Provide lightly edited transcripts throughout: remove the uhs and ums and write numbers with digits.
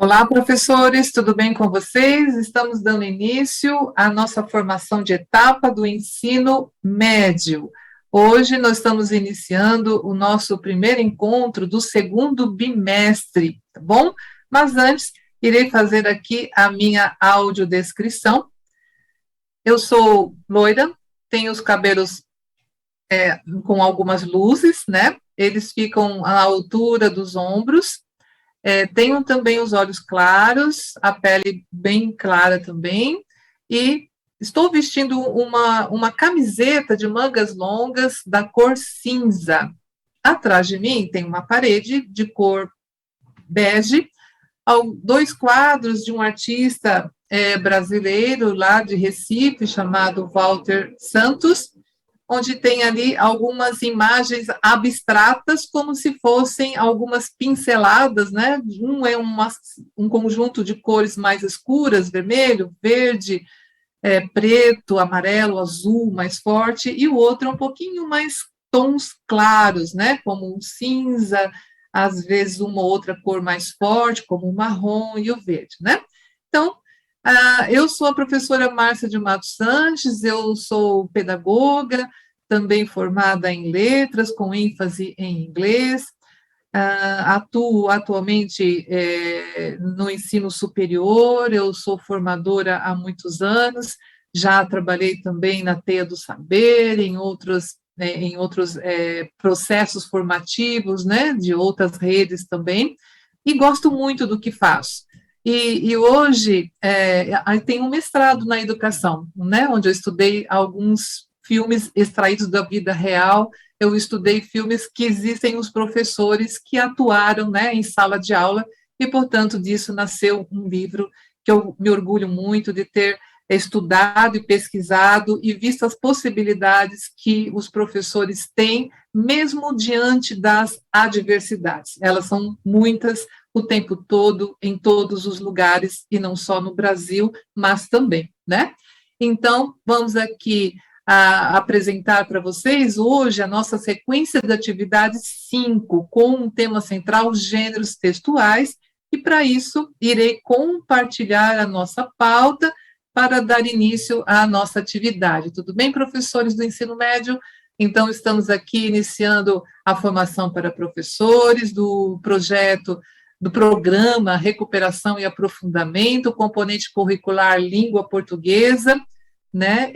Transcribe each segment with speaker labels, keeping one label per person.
Speaker 1: Olá, professores, tudo bem com vocês? Estamos dando início à nossa formação de etapa do ensino médio. Hoje nós estamos iniciando o nosso primeiro encontro do segundo bimestre, tá bom? Mas antes, irei fazer aqui a minha audiodescrição. Eu sou loira, tenho os cabelos com algumas luzes, né? Eles ficam à altura dos ombros. Tenho também os olhos claros, a pele bem clara também, e estou vestindo uma camiseta de mangas longas da cor cinza. Atrás de mim tem uma parede de cor bege, dois quadros de um artista brasileiro lá de Recife, chamado Walter Santos, onde tem ali algumas imagens abstratas, como se fossem algumas pinceladas, né? Um é um conjunto de cores mais escuras, vermelho, verde, preto, amarelo, azul, mais forte, e o outro é um pouquinho mais tons claros, né? Como um cinza, às vezes uma ou outra cor mais forte, como o marrom e o verde, né? Então, eu sou a professora Márcia de Matos Sanches, eu sou pedagoga, também formada em letras, com ênfase em inglês, atuo atualmente no ensino superior, eu sou formadora há muitos anos, já trabalhei também na Teia do Saber, em outros processos formativos, né, de outras redes também, e gosto muito do que faço. E hoje tenho um mestrado na educação, né, onde eu estudei alguns filmes extraídos da vida real. Eu estudei filmes que existem os professores que atuaram, né, em sala de aula, e, portanto, disso nasceu um livro que eu me orgulho muito de ter estudado e pesquisado e visto as possibilidades que os professores têm, mesmo diante das adversidades. Elas são muitas o tempo todo, em todos os lugares, e não só no Brasil, mas também, né? Então, vamos aqui apresentar para vocês hoje a nossa sequência de atividades 5, com um tema central, gêneros textuais, e para isso irei compartilhar a nossa pauta para dar início à nossa atividade. Tudo bem, professores do ensino médio? Então, estamos aqui iniciando a formação para professores do projeto, do programa Recuperação e Aprofundamento, componente curricular Língua Portuguesa, né,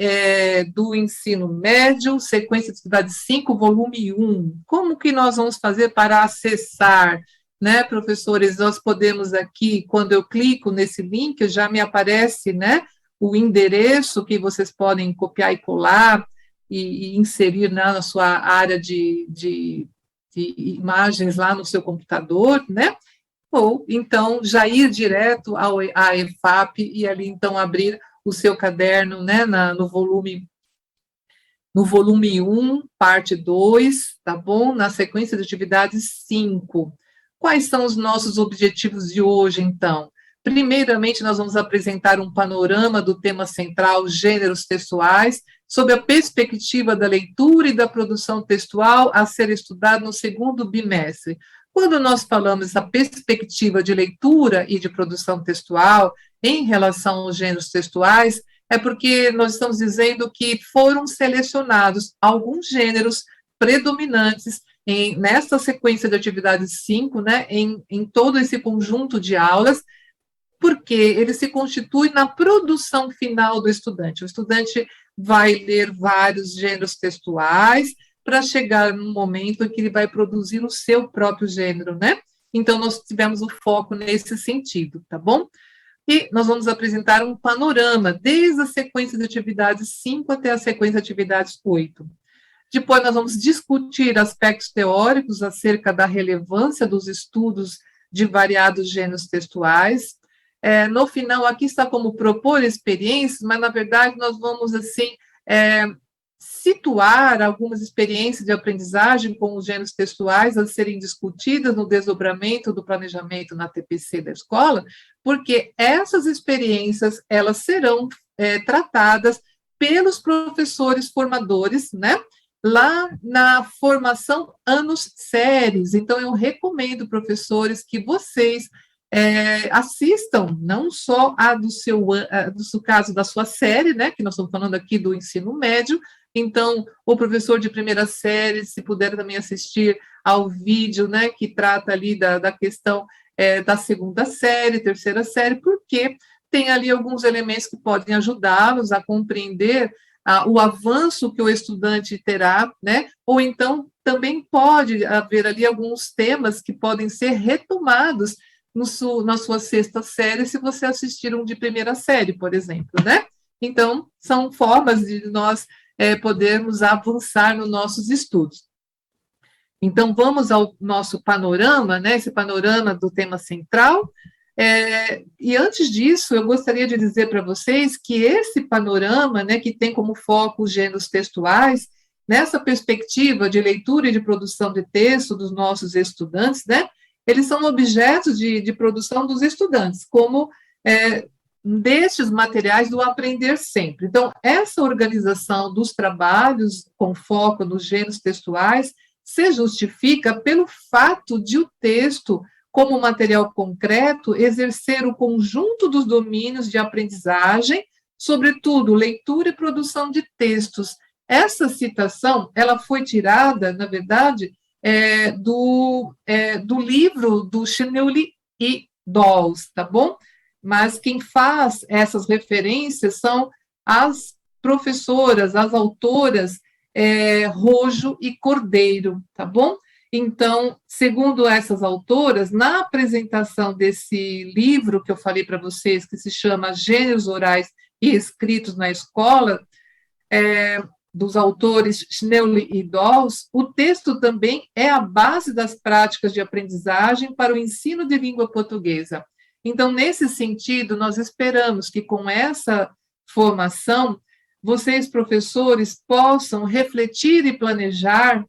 Speaker 1: do ensino médio, sequência de atividade 5, volume 1. Como que nós vamos fazer para acessar, né, professores? Nós podemos aqui, quando eu clico nesse link, já me aparece, né, o endereço que vocês podem copiar e colar e inserir, né, na sua área de imagens lá no seu computador, né? Ou, então, já ir direto à EFAP e ali, então, abrir o seu caderno, né, no volume 1, parte 2, tá bom? Na sequência de atividades 5. Quais são os nossos objetivos de hoje, então? Primeiramente, nós vamos apresentar um panorama do tema central, gêneros textuais, sob a perspectiva da leitura e da produção textual a ser estudado no segundo bimestre. Quando nós falamos essa perspectiva de leitura e de produção textual em relação aos gêneros textuais, é porque nós estamos dizendo que foram selecionados alguns gêneros predominantes nesta sequência de atividades 5, né, em todo esse conjunto de aulas, porque ele se constitui na produção final do estudante. O estudante vai ler vários gêneros textuais para chegar no momento em que ele vai produzir o seu próprio gênero, né? Então, nós tivemos o foco nesse sentido, tá bom? E nós vamos apresentar um panorama, desde a sequência de atividades 5 até a sequência de atividades 8. Depois, nós vamos discutir aspectos teóricos acerca da relevância dos estudos de variados gêneros textuais. No final, aqui está como propor experiências, mas, na verdade, nós vamos, assim, situar algumas experiências de aprendizagem com os gêneros textuais a serem discutidas no desdobramento do planejamento na TPC da escola, porque essas experiências, elas serão tratadas pelos professores formadores, né, lá na formação anos séries. Então, eu recomendo, professores, que vocês assistam não só do seu caso da sua série, né, que nós estamos falando aqui do ensino médio. Então, o professor de primeira série, se puder também assistir ao vídeo, né, que trata ali da questão da segunda série, terceira série, porque tem ali alguns elementos que podem ajudá-los a compreender o avanço que o estudante terá, né? Ou então também pode haver ali alguns temas que podem ser retomados na sua sexta série, se você assistir um de primeira série, por exemplo, né? Então, são formas de nós podermos avançar nos nossos estudos. Então, vamos ao nosso panorama, né? Esse panorama do tema central. E antes disso, eu gostaria de dizer para vocês que esse panorama, né, que tem como foco os gêneros textuais, nessa perspectiva de leitura e de produção de texto dos nossos estudantes, né, eles são objetos de produção dos estudantes, como destes materiais do Aprender Sempre. Então, essa organização dos trabalhos com foco nos gêneros textuais se justifica pelo fato de o texto, como material concreto, exercer o conjunto dos domínios de aprendizagem, sobretudo leitura e produção de textos. Essa citação, ela foi tirada, na verdade, do livro do Chenneuli e Dawes, tá bom? Mas quem faz essas referências são as professoras, as autoras Rojo e Cordeiro, tá bom? Então, segundo essas autoras, na apresentação desse livro que eu falei para vocês, que se chama Gêneros Orais e Escritos na Escola, dos autores Chenneuli e Dawes, o texto também é a base das práticas de aprendizagem para o ensino de língua portuguesa. Então, nesse sentido, nós esperamos que com essa formação, vocês, professores, possam refletir e planejar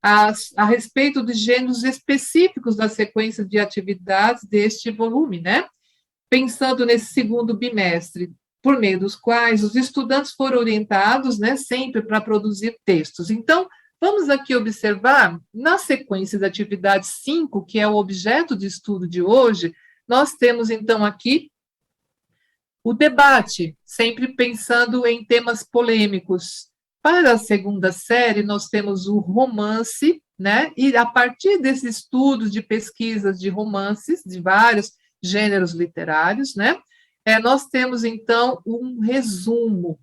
Speaker 1: a respeito de gêneros específicos da sequência de atividades deste volume, né? Pensando nesse segundo bimestre, por meio dos quais os estudantes foram orientados, né, sempre para produzir textos. Então, vamos aqui observar, na sequência da atividade 5, que é o objeto de estudo de hoje, nós temos, então, aqui o debate, sempre pensando em temas polêmicos. Para a segunda série, nós temos o romance, né? E a partir desse estudo de pesquisas de romances, de vários gêneros literários, né? Nós temos, então, um resumo.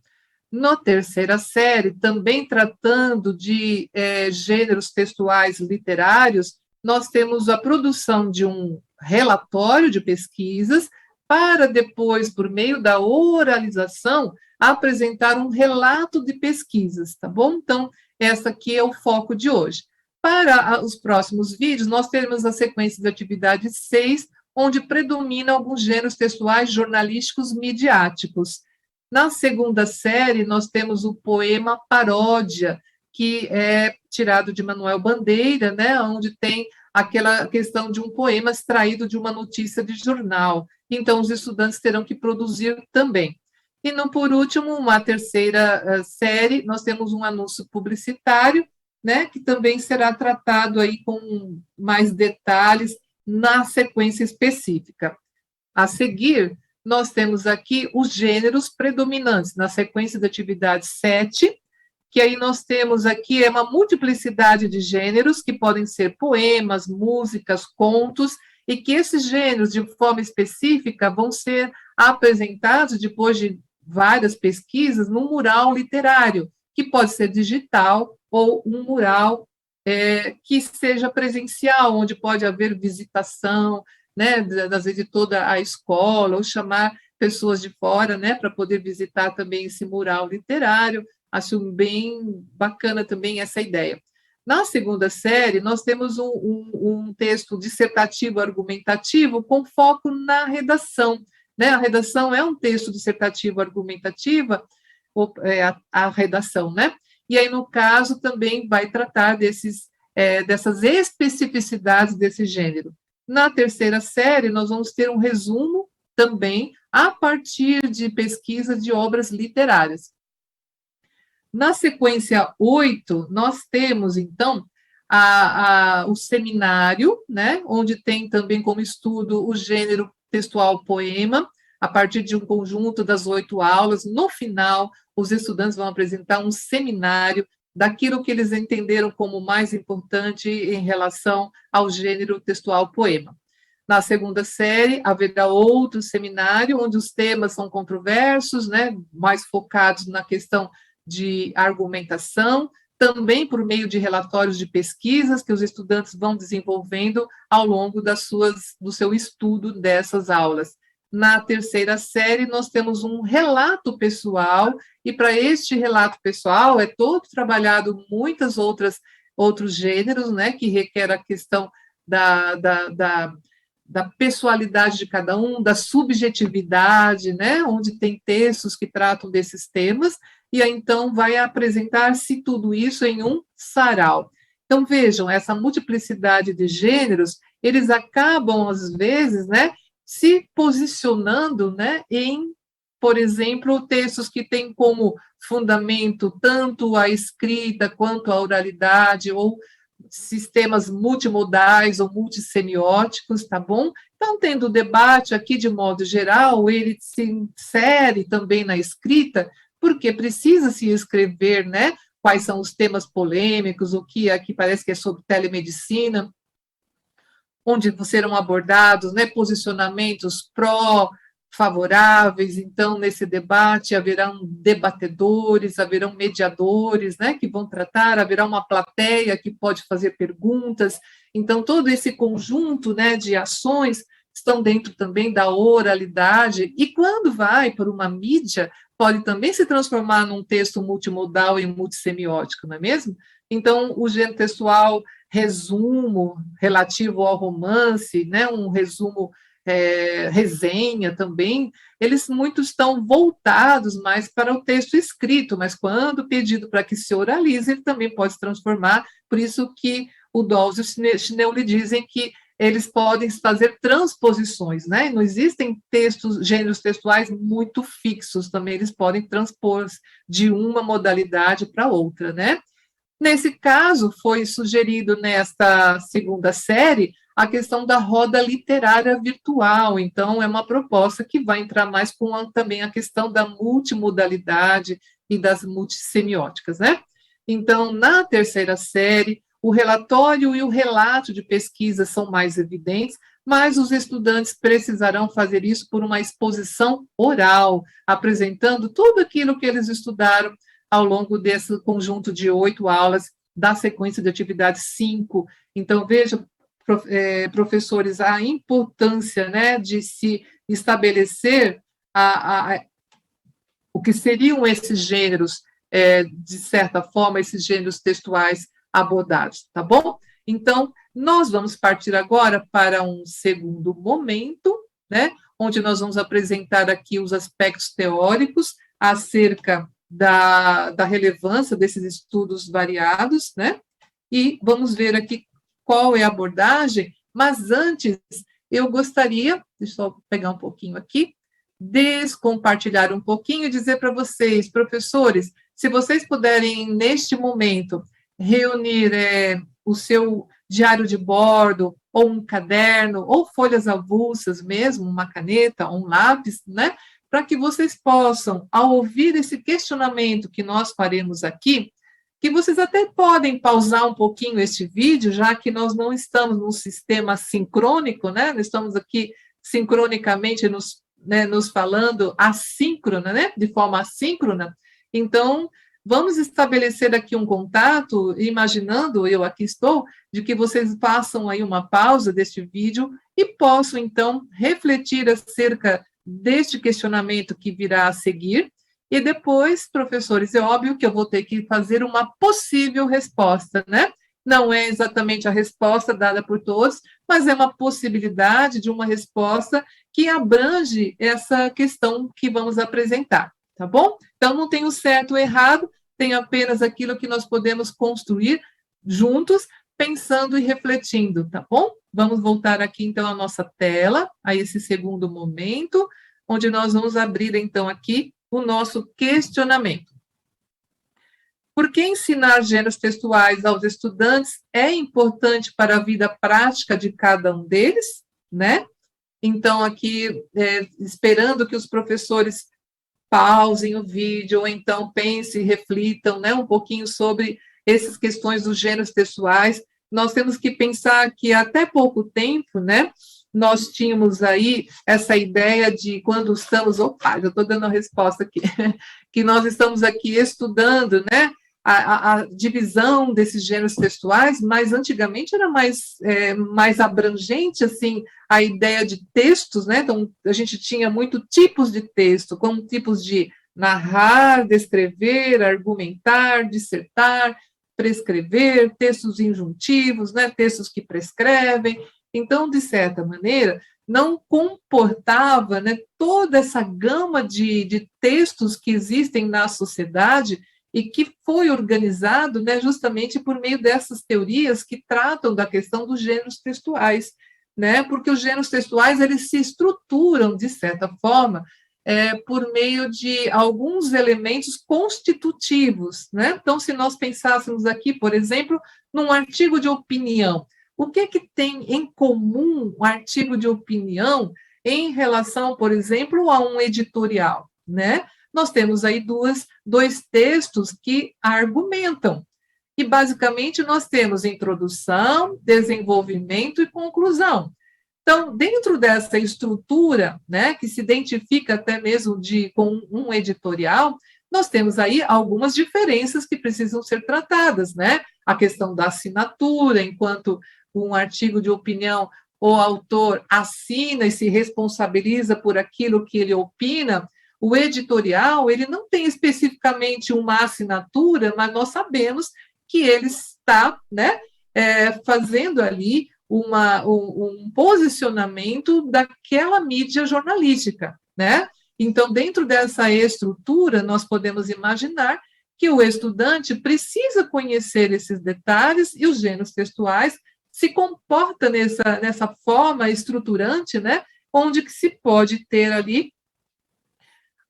Speaker 1: Na terceira série, também tratando de gêneros textuais literários, nós temos a produção de um relatório de pesquisas, para depois, por meio da oralização, apresentar um relato de pesquisas, tá bom? Então, essa aqui é o foco de hoje. Para os próximos vídeos, nós teremos a sequência de atividade 6, onde predominam alguns gêneros textuais jornalísticos midiáticos. Na segunda série, nós temos o poema Paródia, que é tirado de Manuel Bandeira, né, onde tem aquela questão de um poema extraído de uma notícia de jornal. Então, os estudantes terão que produzir também. E, não por último, uma terceira série, nós temos um anúncio publicitário, né, que também será tratado aí com mais detalhes na sequência específica. A seguir, nós temos aqui os gêneros predominantes, na sequência da atividade 7, que aí nós temos aqui uma multiplicidade de gêneros, que podem ser poemas, músicas, contos, e que esses gêneros, de forma específica, vão ser apresentados, depois de várias pesquisas, num mural literário, que pode ser digital ou um mural que seja presencial, onde pode haver visitação, né, às vezes de toda a escola, ou chamar pessoas de fora, né, para poder visitar também esse mural literário. Acho bem bacana também essa ideia. Na segunda série, nós temos um texto dissertativo argumentativo com foco na redação, né? A redação é um texto dissertativo argumentativa, a redação, né? E aí, no caso, também vai tratar dessas especificidades desse gênero. Na terceira série, nós vamos ter um resumo também a partir de pesquisas de obras literárias. Na sequência 8, nós temos, então, o seminário, né, onde tem também como estudo o gênero textual poema, a partir de um conjunto das 8 aulas. No final, os estudantes vão apresentar um seminário daquilo que eles entenderam como mais importante em relação ao gênero textual poema. Na segunda série, haverá outro seminário, onde os temas são controversos, né, mais focados na questão de argumentação, também por meio de relatórios de pesquisas que os estudantes vão desenvolvendo ao longo do seu estudo dessas aulas. Na terceira série, nós temos um relato pessoal, e para este relato pessoal é todo trabalhado outros gêneros, né, que requer a questão da pessoalidade de cada um, da subjetividade, né, onde tem textos que tratam desses temas, e aí então vai apresentar-se tudo isso em um sarau. Então, vejam, essa multiplicidade de gêneros, eles acabam, às vezes, né, se posicionando, né, em, por exemplo, textos que têm como fundamento tanto a escrita quanto a oralidade, ou sistemas multimodais ou multissemióticos, tá bom? Então, tendo debate aqui de modo geral, ele se insere também na escrita, porque precisa se escrever, né? Quais são os temas polêmicos, o que aqui parece que é sobre telemedicina, onde serão abordados, né, posicionamentos favoráveis. Então, nesse debate, haverão debatedores, haverão mediadores, né, que vão tratar, haverá uma plateia que pode fazer perguntas. Então, todo esse conjunto, né, de ações estão dentro também da oralidade, e quando vai para uma mídia, pode também se transformar num texto multimodal e multissemiótico, não é mesmo? Então, o gênero textual, resumo relativo ao romance, né, um resumo, resenha também, eles muitos estão voltados mais para o texto escrito, mas quando pedido para que se oralize, ele também pode se transformar, por isso que o Dawes e o Schneuli dizem que eles podem fazer transposições, né? Não existem gêneros textuais muito fixos, também eles podem transpor de uma modalidade para outra, né? Nesse caso, foi sugerido nesta segunda série a questão da roda literária virtual. Então, é uma proposta que vai entrar mais com também a questão da multimodalidade e das multissemióticas, né? Então, na terceira série, o relatório e o relato de pesquisa são mais evidentes, mas os estudantes precisarão fazer isso por uma exposição oral, apresentando tudo aquilo que eles estudaram ao longo desse conjunto de 8 aulas da sequência de atividade 5. Então, veja, professores, a importância, né, de se estabelecer o que seriam esses gêneros, de certa forma, esses gêneros textuais abordados, tá bom? Então, nós vamos partir agora para um segundo momento, né, onde nós vamos apresentar aqui os aspectos teóricos acerca da relevância desses estudos variados, né? E vamos ver aqui qual é a abordagem, mas antes eu gostaria, deixa eu pegar um pouquinho aqui, descompartilhar um pouquinho e dizer para vocês, professores, se vocês puderem, neste momento, reunir o seu diário de bordo, ou um caderno, ou folhas avulsas mesmo, uma caneta, um lápis, né? Para que vocês possam, ao ouvir esse questionamento que nós faremos aqui, que vocês até podem pausar um pouquinho este vídeo, já que nós não estamos num sistema sincrônico, né? Nós estamos aqui sincronicamente nos falando assíncrona, né? De forma assíncrona. Então, vamos estabelecer aqui um contato, imaginando, eu aqui estou, de que vocês façam aí uma pausa deste vídeo e possam, então, refletir acerca deste questionamento que virá a seguir, e depois, professores, é óbvio que eu vou ter que fazer uma possível resposta, né? Não é exatamente a resposta dada por todos, mas é uma possibilidade de uma resposta que abrange essa questão que vamos apresentar, tá bom? Então, não tem o certo ou errado, tem apenas aquilo que nós podemos construir juntos, pensando e refletindo, tá bom? Vamos voltar aqui, então, à nossa tela, a esse segundo momento, onde nós vamos abrir, então, aqui o nosso questionamento. Porque ensinar gêneros textuais aos estudantes é importante para a vida prática de cada um deles, né? Então, aqui, esperando que os professores pausem o vídeo, ou então pensem, reflitam, né, um pouquinho sobre essas questões dos gêneros textuais. Nós temos que pensar que até pouco tempo, né, nós tínhamos aí essa ideia de quando estamos, opa, já estou dando a resposta aqui, que nós estamos aqui estudando, né, a divisão desses gêneros textuais, mas antigamente era mais abrangente, assim, a ideia de textos, né? Então, a gente tinha muito tipos de texto, como tipos de narrar, descrever, argumentar, dissertar, prescrever, textos injuntivos, né? Textos que prescrevem. Então, de certa maneira, não comportava, né, toda essa gama de textos que existem na sociedade e que foi organizado, né, justamente por meio dessas teorias que tratam da questão dos gêneros textuais, né, porque os gêneros textuais eles se estruturam, de certa forma, por meio de alguns elementos constitutivos, né? Então, se nós pensássemos aqui, por exemplo, num artigo de opinião, o que tem em comum um artigo de opinião em relação, por exemplo, a um editorial, né? Nós temos aí dois textos que argumentam. E, basicamente, nós temos introdução, desenvolvimento e conclusão. Então, dentro dessa estrutura, né, que se identifica até mesmo com um editorial, nós temos aí algumas diferenças que precisam ser tratadas, né? A questão da assinatura, enquanto um artigo de opinião, o autor assina e se responsabiliza por aquilo que ele opina. O editorial, ele não tem especificamente uma assinatura, mas nós sabemos que ele está, né, fazendo ali um posicionamento daquela mídia jornalística, né? Então, dentro dessa estrutura, nós podemos imaginar que o estudante precisa conhecer esses detalhes e os gêneros textuais se comporta nessa forma estruturante, né? Onde que se pode ter ali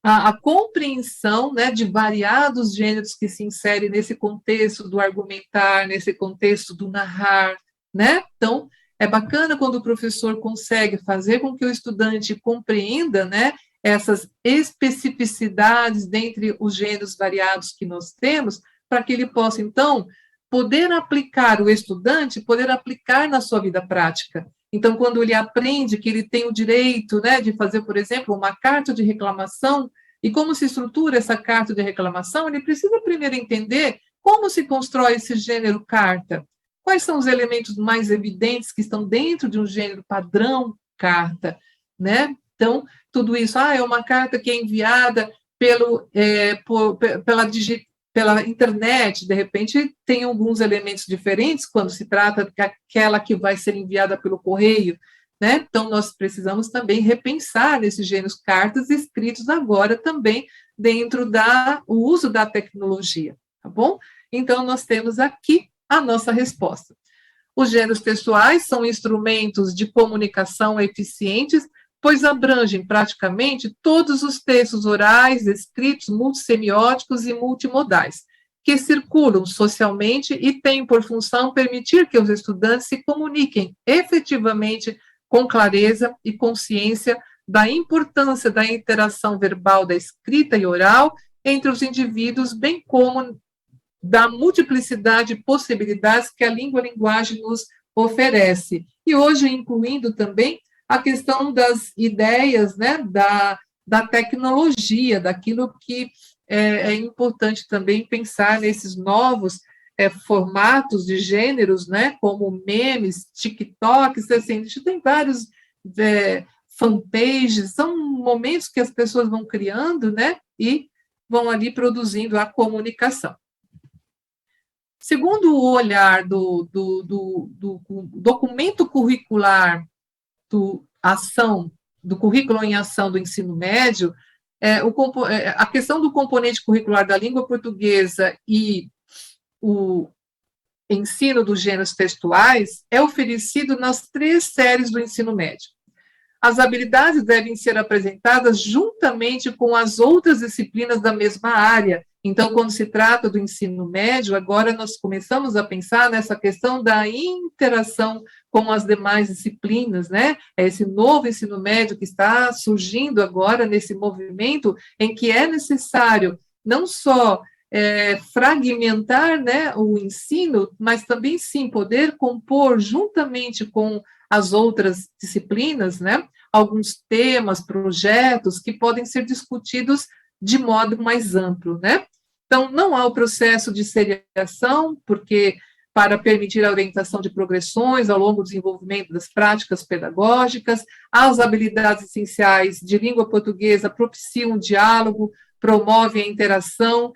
Speaker 1: a compreensão, né, de variados gêneros que se inserem nesse contexto do argumentar, nesse contexto do narrar, né? Então, é bacana quando o professor consegue fazer com que o estudante compreenda, né, essas especificidades dentre os gêneros variados que nós temos, para que ele possa, então, poder aplicar, o estudante poder aplicar na sua vida prática. Então, quando ele aprende que ele tem o direito, né, de fazer, por exemplo, uma carta de reclamação, e como se estrutura essa carta de reclamação, ele precisa primeiro entender como se constrói esse gênero carta, quais são os elementos mais evidentes que estão dentro de um gênero padrão carta, né? Então, tudo isso, é uma carta que é enviada pela internet, de repente tem alguns elementos diferentes quando se trata daquela que vai ser enviada pelo correio, né? Então, nós precisamos também repensar nesses gêneros cartas escritos agora também dentro do uso da tecnologia, tá bom? Então, nós temos aqui a nossa resposta. Os gêneros textuais são instrumentos de comunicação eficientes, pois abrangem praticamente todos os textos orais, escritos, multissemióticos e multimodais, que circulam socialmente e têm por função permitir que os estudantes se comuniquem efetivamente com clareza e consciência da importância da interação verbal da escrita e oral entre os indivíduos, bem como da multiplicidade de possibilidades que a linguagem nos oferece. E hoje, incluindo também a questão das ideias, né, da tecnologia, daquilo que é importante também pensar nesses novos formatos de gêneros, né, como memes, TikToks, assim, a gente tem vários fanpages, são momentos que as pessoas vão criando, né, e vão ali produzindo a comunicação. Segundo o olhar do documento curricular do currículo em ação do ensino médio, a questão do componente curricular da língua portuguesa e o ensino dos gêneros textuais é oferecido nas 3 séries do ensino médio. As habilidades devem ser apresentadas juntamente com as outras disciplinas da mesma área, Então, quando se trata do ensino médio, agora nós começamos a pensar nessa questão da interação com as demais disciplinas, né? É esse novo ensino médio que está surgindo agora nesse movimento em que é necessário não só fragmentar, né, o ensino, mas também, sim, poder compor juntamente com as outras disciplinas, né, alguns temas, projetos que podem ser discutidos de modo mais amplo, né? Então, não há o processo de seriação, porque para permitir a orientação de progressões ao longo do desenvolvimento das práticas pedagógicas, as habilidades essenciais de língua portuguesa propiciam o diálogo, promovem a interação,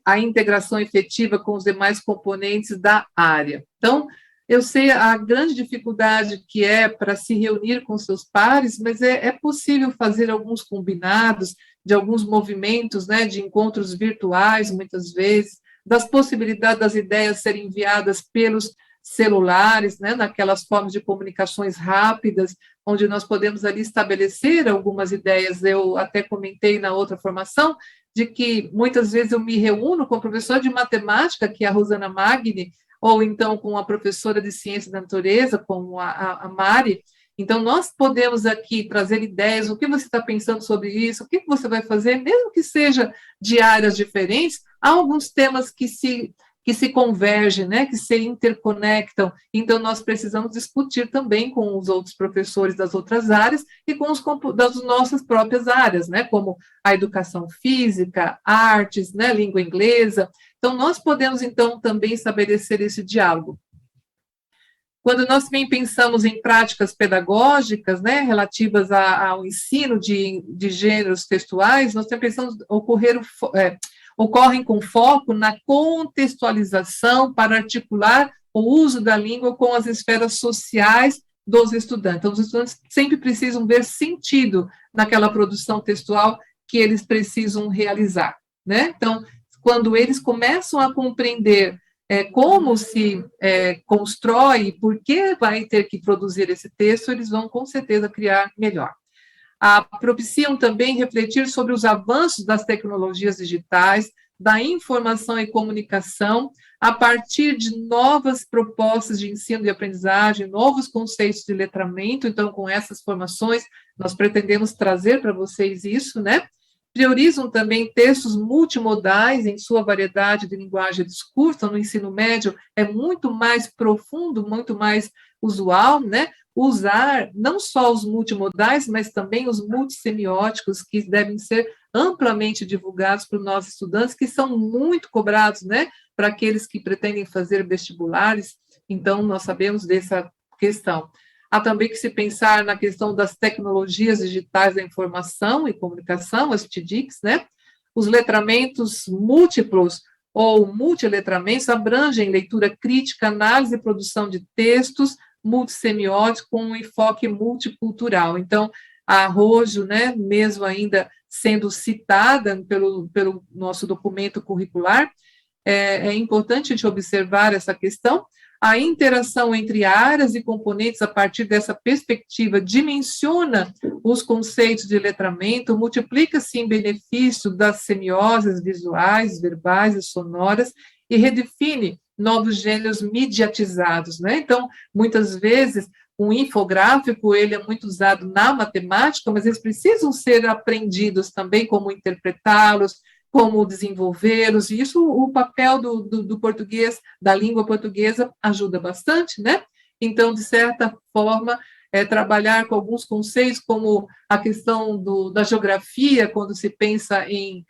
Speaker 1: a integração efetiva com os demais componentes da área. Então, eu sei a grande dificuldade que é para se reunir com seus pares, mas é possível fazer alguns combinados de alguns movimentos, né, de encontros virtuais, muitas vezes, das possibilidades das ideias serem enviadas pelos celulares, né, naquelas formas de comunicações rápidas, onde nós podemos ali estabelecer algumas ideias. Eu até comentei na outra formação, de que muitas vezes eu me reúno com a professora de matemática, que é a Rosana Magni, ou então com a professora de ciência da natureza, como a Mari. Então, nós podemos aqui trazer ideias, o que você está pensando sobre isso, o que você vai fazer, mesmo que seja de áreas diferentes, há alguns temas que se convergem, né, que se interconectam, então nós precisamos discutir também com os outros professores das outras áreas e com os das nossas próprias áreas, né, como a educação física, artes, né, língua inglesa. Então, nós podemos, então, também estabelecer esse diálogo. Quando nós também pensamos em práticas pedagógicas, né, relativas ao ensino de gêneros textuais, nós também pensamos ocorrem com foco na contextualização para articular o uso da língua com as esferas sociais dos estudantes. Então, os estudantes sempre precisam ver sentido naquela produção textual que eles precisam realizar, né? Então, quando eles começam a compreender como se constrói, por que vai ter que produzir esse texto, eles vão, com certeza, criar melhor. Propiciam também refletir sobre os avanços das tecnologias digitais, da informação e comunicação, a partir de novas propostas de ensino e aprendizagem, novos conceitos de letramento. Então, com essas formações, nós pretendemos trazer para vocês isso, né? Priorizam também textos multimodais em sua variedade de linguagem e discurso. No ensino médio é muito mais profundo, muito mais usual, né? Usar não só os multimodais, mas também os multissemióticos, que devem ser amplamente divulgados para os nossos estudantes, que são muito cobrados, né? Para aqueles que pretendem fazer vestibulares. Então, nós sabemos dessa questão. Há também que se pensar na questão das tecnologias digitais da informação e comunicação, as TDICs, né? Os letramentos múltiplos ou multiletramentos abrangem leitura crítica, análise e produção de textos multissemióticos com um enfoque multicultural. Então, a Arrojo, né, mesmo ainda sendo citada pelo nosso documento curricular, é importante a gente observar essa questão. A interação entre áreas e componentes a partir dessa perspectiva dimensiona os conceitos de letramento, multiplica-se em benefício das semioses visuais, verbais e sonoras e redefine novos gêneros mediatizados, né? Então, muitas vezes, um infográfico, ele é muito usado na matemática, mas eles precisam ser aprendidos também, como interpretá-los, como desenvolvê-los, e isso o papel do português, da língua portuguesa, ajuda bastante, né? Então, de certa forma, trabalhar com alguns conceitos, como a questão da geografia, quando se pensa em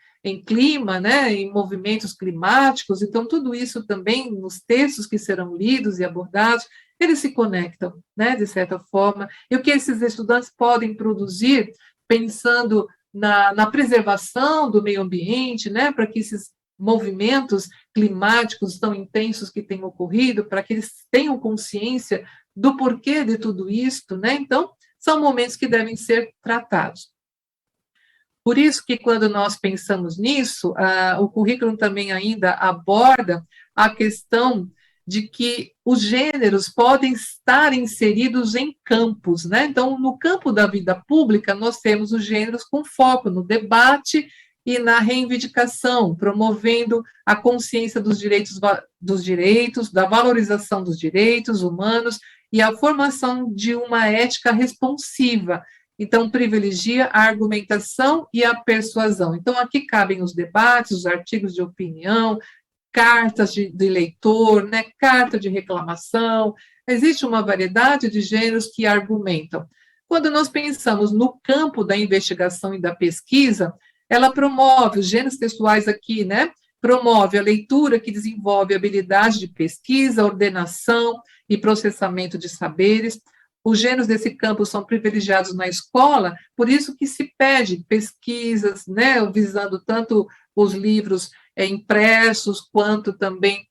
Speaker 1: clima, né, em movimentos climáticos, então tudo isso também, nos textos que serão lidos e abordados, eles se conectam, né, de certa forma, e o que esses estudantes podem produzir, pensando na preservação do meio ambiente, né, para que esses movimentos climáticos tão intensos que têm ocorrido, para que eles tenham consciência do porquê de tudo isto, né, então, são momentos que devem ser tratados. Por isso que, quando nós pensamos nisso, o currículo também ainda aborda a questão de que os gêneros podem estar inseridos em campos, né? Então, no campo da vida pública, nós temos os gêneros com foco no debate e na reivindicação, promovendo a consciência dos direitos, da valorização dos direitos humanos e a formação de uma ética responsiva. Então, privilegia a argumentação e a persuasão. Então, aqui cabem os debates, os artigos de opinião, cartas de leitor, né, carta de reclamação. Existe uma variedade de gêneros que argumentam. Quando nós pensamos no campo da investigação e da pesquisa, ela promove, os gêneros textuais aqui, né, promove a leitura que desenvolve habilidade de pesquisa, ordenação e processamento de saberes. Os gêneros desse campo são privilegiados na escola, por isso que se pede pesquisas, né, visando tanto os livros impressos, quanto também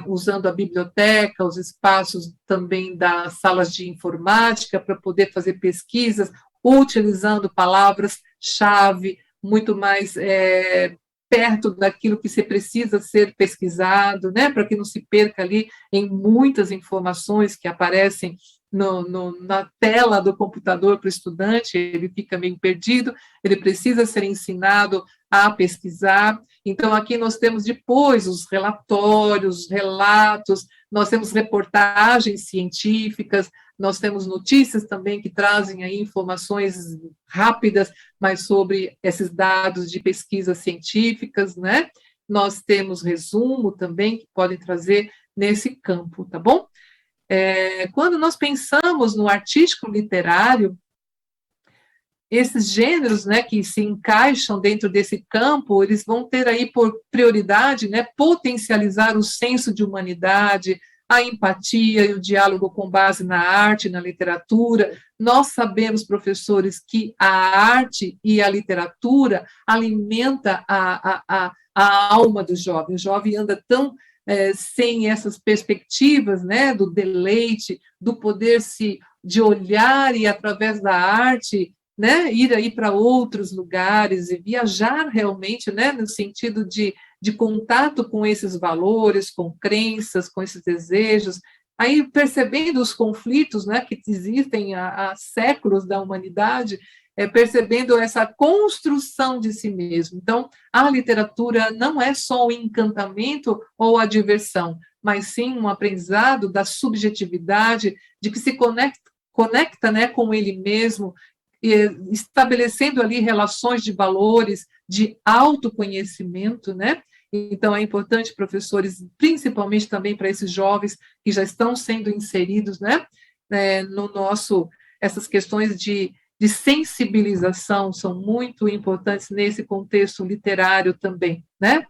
Speaker 1: usando a biblioteca, os espaços também das salas de informática para poder fazer pesquisas, utilizando palavras-chave muito mais perto daquilo que se precisa ser pesquisado, né, para que não se perca ali em muitas informações que aparecem na tela do computador para o estudante, ele fica meio perdido, ele precisa ser ensinado a pesquisar. Então, aqui nós temos depois os relatórios, os relatos, nós temos reportagens científicas, nós temos notícias também que trazem aí informações rápidas, mas sobre esses dados de pesquisas científicas, né? Nós temos resumo também que podem trazer nesse campo, tá bom? Quando nós pensamos no artístico literário, esses gêneros, né, que se encaixam dentro desse campo, eles vão ter aí por prioridade, né, potencializar o senso de humanidade, a empatia e o diálogo com base na arte, na literatura. Nós sabemos, professores, que a arte e a literatura alimenta a alma do jovem. O jovem anda tão sem essas perspectivas, né, do deleite, do poder de olhar e através da arte, né, ir aí para outros lugares e viajar realmente, né, no sentido de contato com esses valores, com crenças, com esses desejos, aí percebendo os conflitos, né, que existem há séculos da humanidade, percebendo essa construção de si mesmo. Então, a literatura não é só o encantamento ou a diversão, mas sim um aprendizado da subjetividade, de que se conecta, né, com ele mesmo, estabelecendo ali relações de valores, de autoconhecimento, né? Então, é importante, professores, principalmente também para esses jovens que já estão sendo inseridos, né, no nosso, essas questões de sensibilização são muito importantes nesse contexto literário também, né?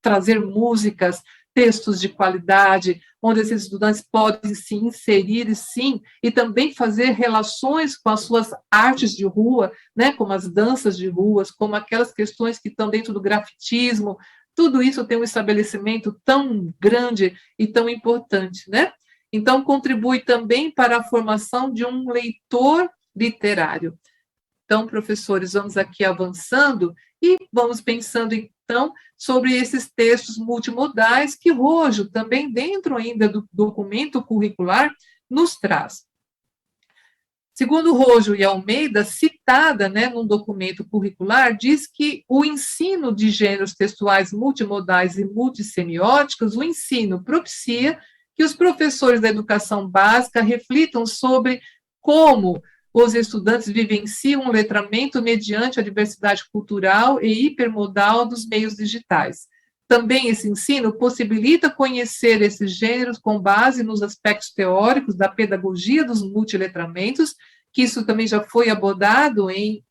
Speaker 1: Trazer músicas, textos de qualidade, onde esses estudantes podem se inserir, sim, e também fazer relações com as suas artes de rua, né, como as danças de ruas, como aquelas questões que estão dentro do grafitismo, tudo isso tem um estabelecimento tão grande e tão importante, né? Então, contribui também para a formação de um leitor literário. Então, professores, vamos aqui avançando e vamos pensando, então, sobre esses textos multimodais que Rojo, também dentro ainda do documento curricular, nos traz. Segundo Rojo e Almeida, citada, né, num documento curricular, diz que o ensino de gêneros textuais multimodais e multissemióticos, o ensino propicia que os professores da educação básica reflitam sobre como os estudantes vivenciam um letramento mediante a diversidade cultural e hipermodal dos meios digitais. Também esse ensino possibilita conhecer esses gêneros com base nos aspectos teóricos da pedagogia dos multiletramentos, que isso também já foi abordado em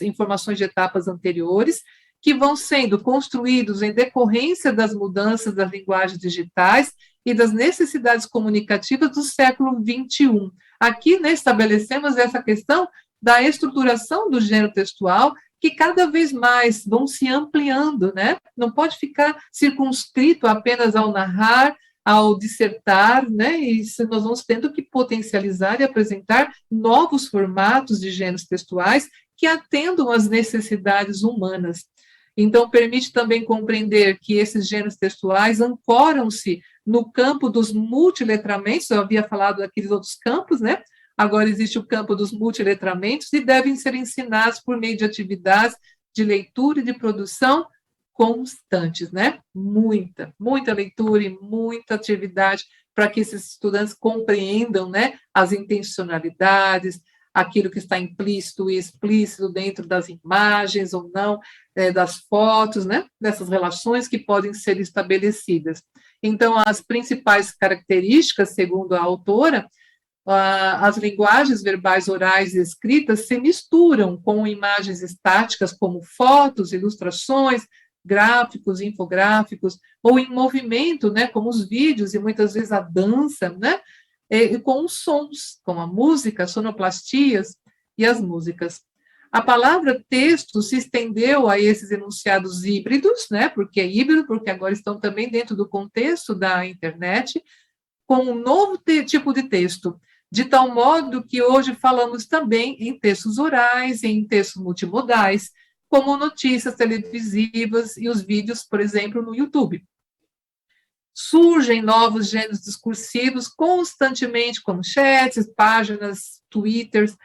Speaker 1: informações de etapas anteriores, que vão sendo construídos em decorrência das mudanças das linguagens digitais e das necessidades comunicativas do século XXI. Aqui, né, estabelecemos essa questão da estruturação do gênero textual, que cada vez mais vão se ampliando, né? Não pode ficar circunscrito apenas ao narrar, ao dissertar, né? E nós vamos tendo que potencializar e apresentar novos formatos de gêneros textuais que atendam às necessidades humanas. Então, permite também compreender que esses gêneros textuais ancoram-se no campo dos multiletramentos, eu havia falado daqueles outros campos, né? Agora existe o campo dos multiletramentos e devem ser ensinados por meio de atividades de leitura e de produção constantes, né? Muita leitura e muita atividade para que esses estudantes compreendam, né, as intencionalidades, aquilo que está implícito e explícito dentro das imagens ou não, das fotos, né, dessas relações que podem ser estabelecidas. Então, as principais características, segundo a autora, as linguagens verbais orais e escritas se misturam com imagens estáticas como fotos, ilustrações, gráficos, infográficos, ou em movimento, né, como os vídeos e muitas vezes a dança, né, e com os sons, com a música, sonoplastias e as músicas. A palavra texto se estendeu a esses enunciados híbridos, né, porque é híbrido, porque agora estão também dentro do contexto da internet, com um novo tipo de texto, de tal modo que hoje falamos também em textos orais, em textos multimodais, como notícias televisivas e os vídeos, por exemplo, no YouTube. Surgem novos gêneros discursivos constantemente, como chats, páginas, tweets,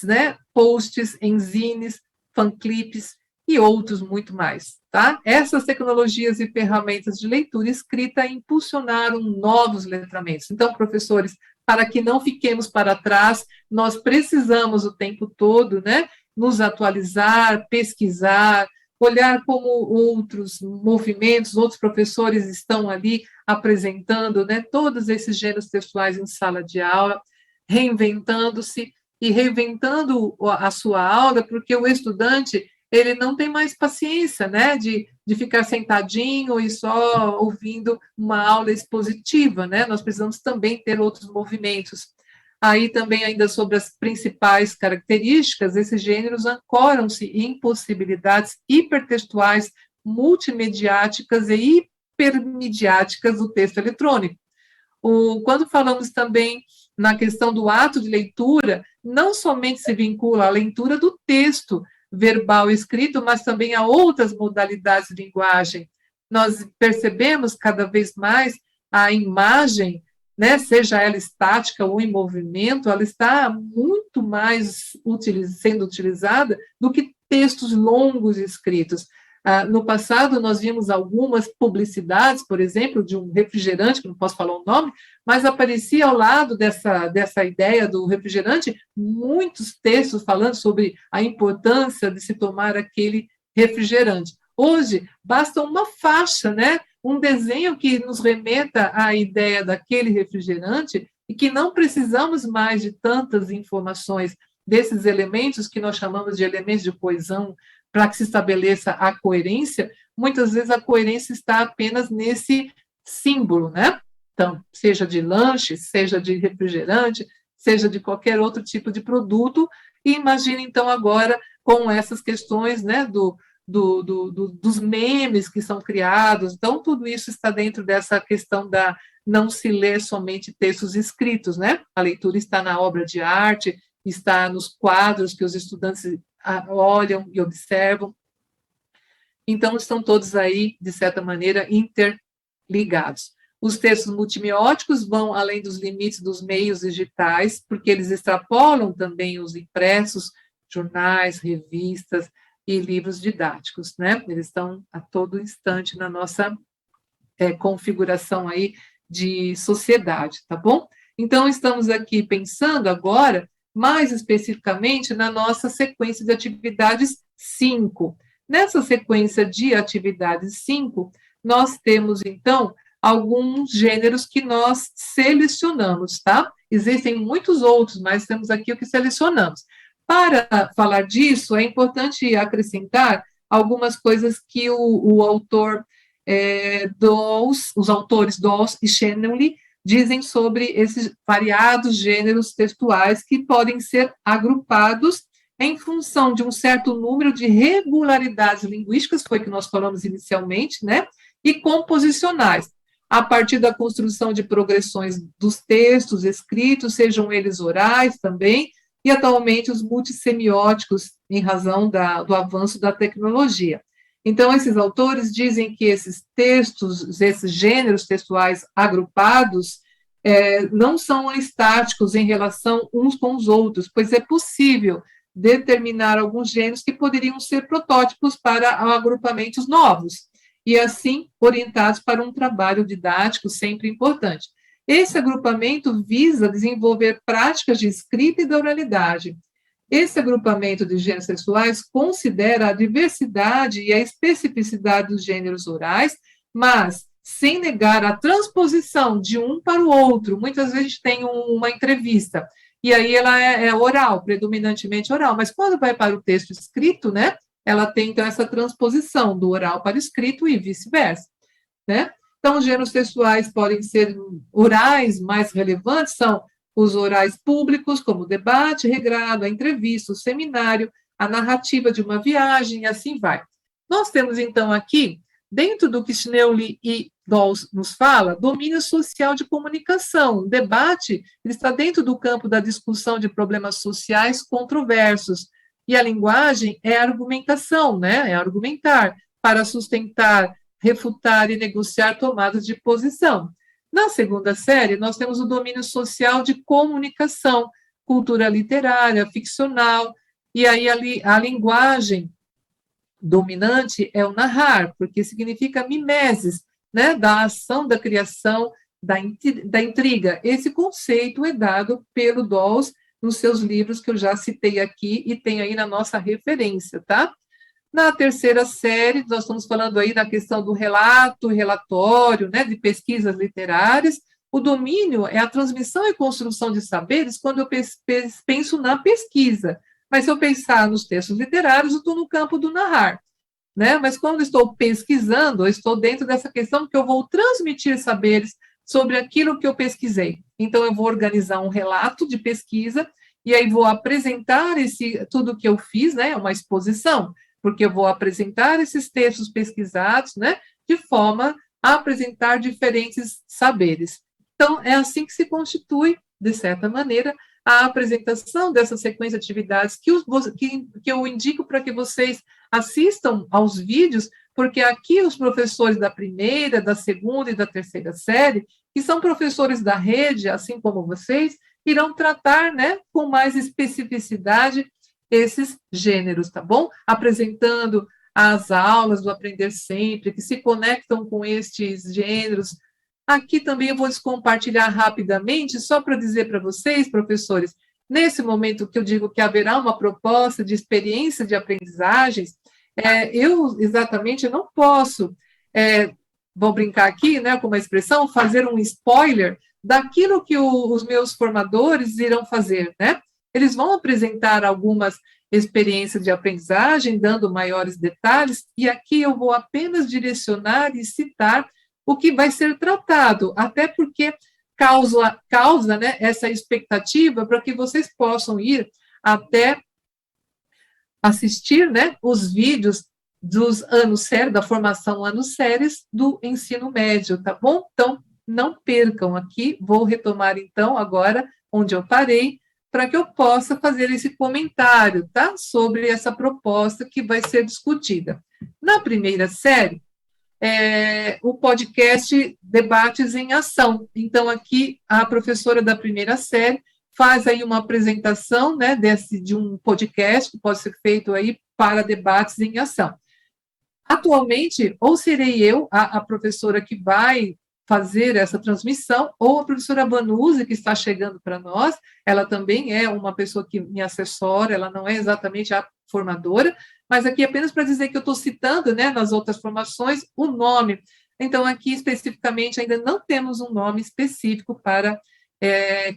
Speaker 1: né, posts, enzines, fanclips e outros muito mais, tá? Essas tecnologias e ferramentas de leitura escrita impulsionaram novos letramentos. Então, professores, para que não fiquemos para trás, nós precisamos o tempo todo, né, nos atualizar, pesquisar, olhar como outros movimentos, outros professores estão ali apresentando, né, todos esses gêneros textuais em sala de aula, reinventando-se e reinventando a sua aula, porque o estudante, ele não tem mais paciência, né, de ficar sentadinho e só ouvindo uma aula expositiva, né, nós precisamos também ter outros movimentos. Aí também ainda sobre as principais características, esses gêneros ancoram-se em possibilidades hipertextuais, multimediáticas e hipermediáticas do texto eletrônico. Quando falamos também na questão do ato de leitura, não somente se vincula à leitura do texto verbal escrito, mas também a outras modalidades de linguagem. Nós percebemos cada vez mais a imagem, né, seja ela estática ou em movimento, ela está muito mais sendo utilizada do que textos longos escritos. No passado, nós vimos algumas publicidades, por exemplo, de um refrigerante, que não posso falar o nome, mas aparecia ao lado dessa ideia do refrigerante muitos textos falando sobre a importância de se tomar aquele refrigerante. Hoje, basta uma faixa, né? Um desenho que nos remeta à ideia daquele refrigerante e que não precisamos mais de tantas informações desses elementos que nós chamamos de elementos de coesão para que se estabeleça a coerência. Muitas vezes a coerência está apenas nesse símbolo, né? Então, seja de lanche, seja de refrigerante, seja de qualquer outro tipo de produto, e imagine então agora com essas questões, né, dos memes que são criados. Então, tudo isso está dentro dessa questão da não se ler somente textos escritos, né? A leitura está na obra de arte, está nos quadros que os estudantes olham e observam. Então, estão todos aí, de certa maneira, interligados. Os textos multimióticos vão além dos limites dos meios digitais, porque eles extrapolam também os impressos, jornais, revistas e livros didáticos, né? Eles estão a todo instante na nossa configuração aí de sociedade, tá bom? Então, estamos aqui pensando agora, mais especificamente, na nossa sequência de atividades 5. Nessa sequência de atividades 5, nós temos, então, alguns gêneros que nós selecionamos, tá? Existem muitos outros, mas temos aqui o que selecionamos. Para falar disso, é importante acrescentar algumas coisas que o autor os autores Dawes e Shanley dizem sobre esses variados gêneros textuais que podem ser agrupados em função de um certo número de regularidades linguísticas, foi o que nós falamos inicialmente, né? E composicionais, a partir da construção de progressões dos textos escritos, sejam eles orais também, e atualmente os multissemióticos, em razão do avanço da tecnologia. Então, esses autores dizem que esses textos, esses gêneros textuais agrupados, não são estáticos em relação uns com os outros, pois é possível determinar alguns gêneros que poderiam ser protótipos para agrupamentos novos, e assim orientados para um trabalho didático sempre importante. Esse agrupamento visa desenvolver práticas de escrita e da oralidade. Esse agrupamento de gêneros sexuais considera a diversidade e a especificidade dos gêneros orais, mas sem negar a transposição de um para o outro. Muitas vezes tem uma entrevista, e aí ela é oral, predominantemente oral, mas quando vai para o texto escrito, né, ela tem, então, essa transposição do oral para o escrito e vice-versa, né? Então, os gêneros textuais podem ser orais mais relevantes, são os orais públicos, como o debate regrado, a entrevista, o seminário, a narrativa de uma viagem, e assim vai. Nós temos, então, aqui, dentro do que Schneuli e Dawes nos fala, domínio social de comunicação. O debate ele está dentro do campo da discussão de problemas sociais controversos. E a linguagem é a argumentação, né? É argumentar para sustentar, refutar e negociar tomadas de posição. Na segunda série, nós temos o domínio social de comunicação, cultura literária, ficcional, e aí a linguagem dominante é o narrar, porque significa mimeses, né, da ação da criação, da intriga. Esse conceito é dado pelo Dawes nos seus livros que eu já citei aqui e tem aí na nossa referência, tá? Na terceira série, nós estamos falando aí da questão do relato, relatório, né, de pesquisas literárias. O domínio é a transmissão e construção de saberes quando eu penso na pesquisa. Mas se eu pensar nos textos literários, eu estou no campo do narrar, né? Mas quando estou pesquisando, eu estou dentro dessa questão que eu vou transmitir saberes sobre aquilo que eu pesquisei. Então, eu vou organizar um relato de pesquisa e aí vou apresentar tudo que eu fiz, né? Uma exposição, porque eu vou apresentar esses textos pesquisados, né? De forma a apresentar diferentes saberes. Então, é assim que se constitui, de certa maneira, a apresentação dessa sequência de atividades que eu indico para que vocês assistam aos vídeos, porque aqui os professores da primeira, da segunda e da terceira série, que são professores da rede, assim como vocês, irão tratar, né, com mais especificidade esses gêneros, tá bom? Apresentando as aulas do Aprender Sempre, que se conectam com estes gêneros. Aqui também eu vou compartilhar rapidamente, só para dizer para vocês, professores, nesse momento que eu digo que haverá uma proposta de experiência de aprendizagens, eu exatamente não posso, vou brincar aqui, né, com uma expressão, fazer um spoiler daquilo que os meus formadores irão fazer, né? Eles vão apresentar algumas experiências de aprendizagem, dando maiores detalhes, e aqui eu vou apenas direcionar e citar o que vai ser tratado, até porque causa né, essa expectativa para que vocês possam ir até assistir, né, os vídeos dos anos sérios, da formação anos sérios do ensino médio, tá bom? Então, não percam aqui, vou retomar então agora onde eu parei, para que eu possa fazer esse comentário, tá? Sobre essa proposta que vai ser discutida. Na primeira série, o podcast Debates em Ação. Então, aqui, a professora da primeira série faz aí uma apresentação, né, de um podcast que pode ser feito aí para debates em ação. Atualmente, ou serei eu, a professora que vai fazer essa transmissão, ou a professora Vanuzzi, que está chegando para nós, ela também é uma pessoa que me assessora, ela não é exatamente a formadora, mas aqui apenas para dizer que eu estou citando, né, nas outras formações, o nome. Então, aqui especificamente ainda não temos um nome específico para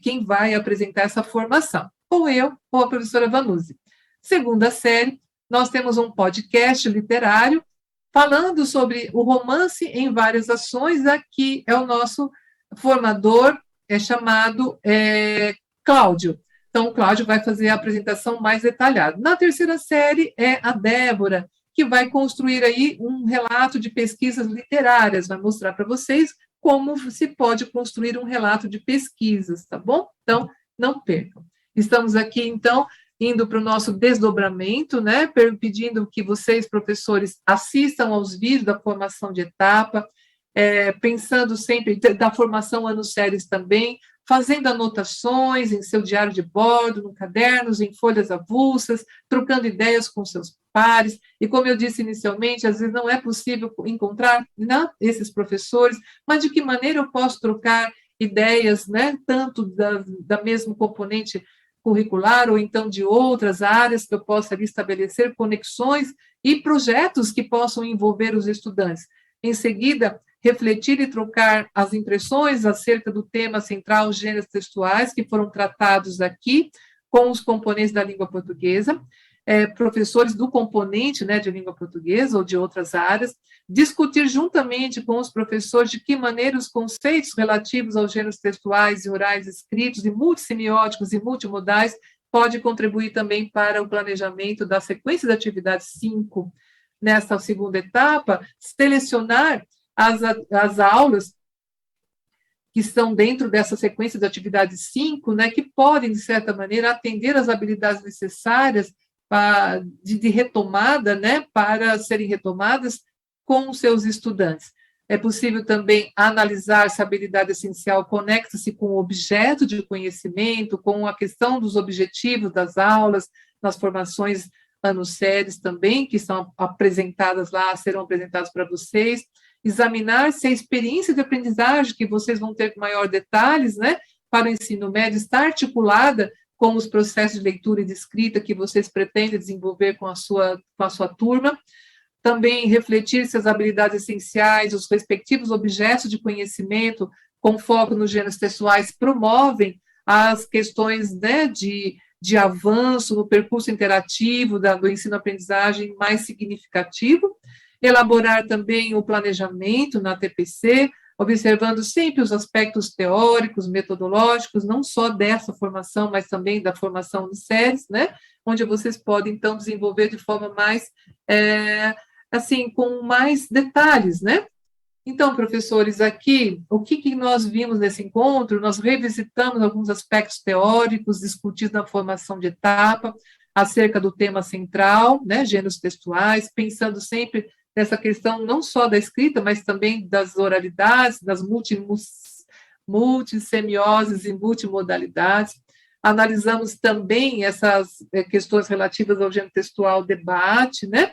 Speaker 1: quem vai apresentar essa formação, ou eu, ou a professora Vanuzzi. Segunda série, nós temos um podcast literário falando sobre o romance em várias ações. Aqui é o nosso formador, chamado Cláudio. Então, o Cláudio vai fazer a apresentação mais detalhada. Na terceira série é a Débora, que vai construir aí um relato de pesquisas literárias, vai mostrar para vocês como se pode construir um relato de pesquisas, tá bom? Então, não percam. Estamos aqui, então, indo para o nosso desdobramento, né, pedindo que vocês, professores, assistam aos vídeos da formação de etapa, pensando sempre da formação anos sérios também, fazendo anotações em seu diário de bordo, no cadernos, em folhas avulsas, trocando ideias com seus pares, e como eu disse inicialmente, às vezes não é possível encontrar esses professores, mas de que maneira eu posso trocar ideias, né, tanto da mesmo componente curricular ou então de outras áreas que eu possa ali estabelecer conexões e projetos que possam envolver os estudantes. Em seguida, refletir e trocar as impressões acerca do tema central, os gêneros textuais, que foram tratados aqui, com os componentes da língua portuguesa, professores do componente, né, de língua portuguesa ou de outras áreas, discutir juntamente com os professores de que maneira os conceitos relativos aos gêneros textuais e orais escritos e multissemióticos e multimodais pode contribuir também para o planejamento da sequência de atividade 5. Nesta segunda etapa, selecionar as aulas que estão dentro dessa sequência de atividade 5, né, que podem, de certa maneira, atender às habilidades necessárias de retomada, né, para serem retomadas com os seus estudantes. É possível também analisar se a habilidade essencial conecta-se com o objeto de conhecimento, com a questão dos objetivos das aulas, nas formações ano-séries também, que são apresentadas lá, serão apresentadas para vocês. Examinar se a experiência de aprendizagem que vocês vão ter com maior detalhes, né, para o ensino médio, está articulada com os processos de leitura e de escrita que vocês pretendem desenvolver com a sua turma. Também refletir se as habilidades essenciais, os respectivos objetos de conhecimento, com foco nos gêneros textuais, promovem as questões, né, de avanço no percurso interativo do ensino-aprendizagem mais significativo. Elaborar também o planejamento na TPC, observando sempre os aspectos teóricos, metodológicos, não só dessa formação, mas também da formação de séries, né, onde vocês podem, então, desenvolver de forma mais, assim, com mais detalhes, né. Então, professores, aqui, o que nós vimos nesse encontro? Nós revisitamos alguns aspectos teóricos discutidos na formação de etapa, acerca do tema central, né, gêneros textuais, pensando sempre nessa questão não só da escrita, mas também das oralidades, das multissemioses e multimodalidades. Analisamos também essas questões relativas ao gênero textual debate, né?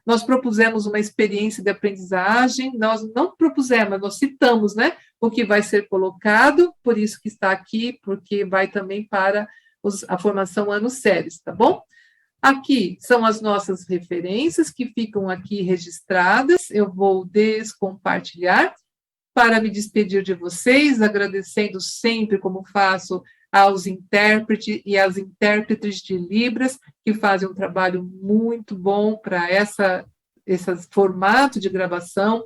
Speaker 1: Nós propusemos uma experiência de aprendizagem, nós não propusemos, nós citamos, né, o que vai ser colocado, por isso que está aqui, porque vai também para a formação ano-séries, tá bom? Aqui são as nossas referências que ficam aqui registradas, eu vou descompartilhar para me despedir de vocês, agradecendo sempre, como faço, aos intérpretes e às intérpretes de Libras, que fazem um trabalho muito bom para esse formato de gravação,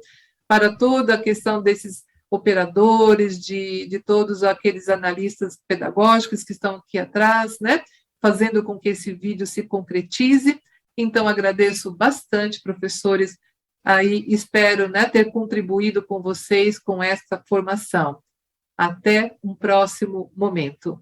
Speaker 1: para toda a questão desses operadores, de todos aqueles analistas pedagógicos que estão aqui atrás, né, fazendo com que esse vídeo se concretize. Então, agradeço bastante, professores, aí espero, né, ter contribuído com vocês com essa formação. Até um próximo momento.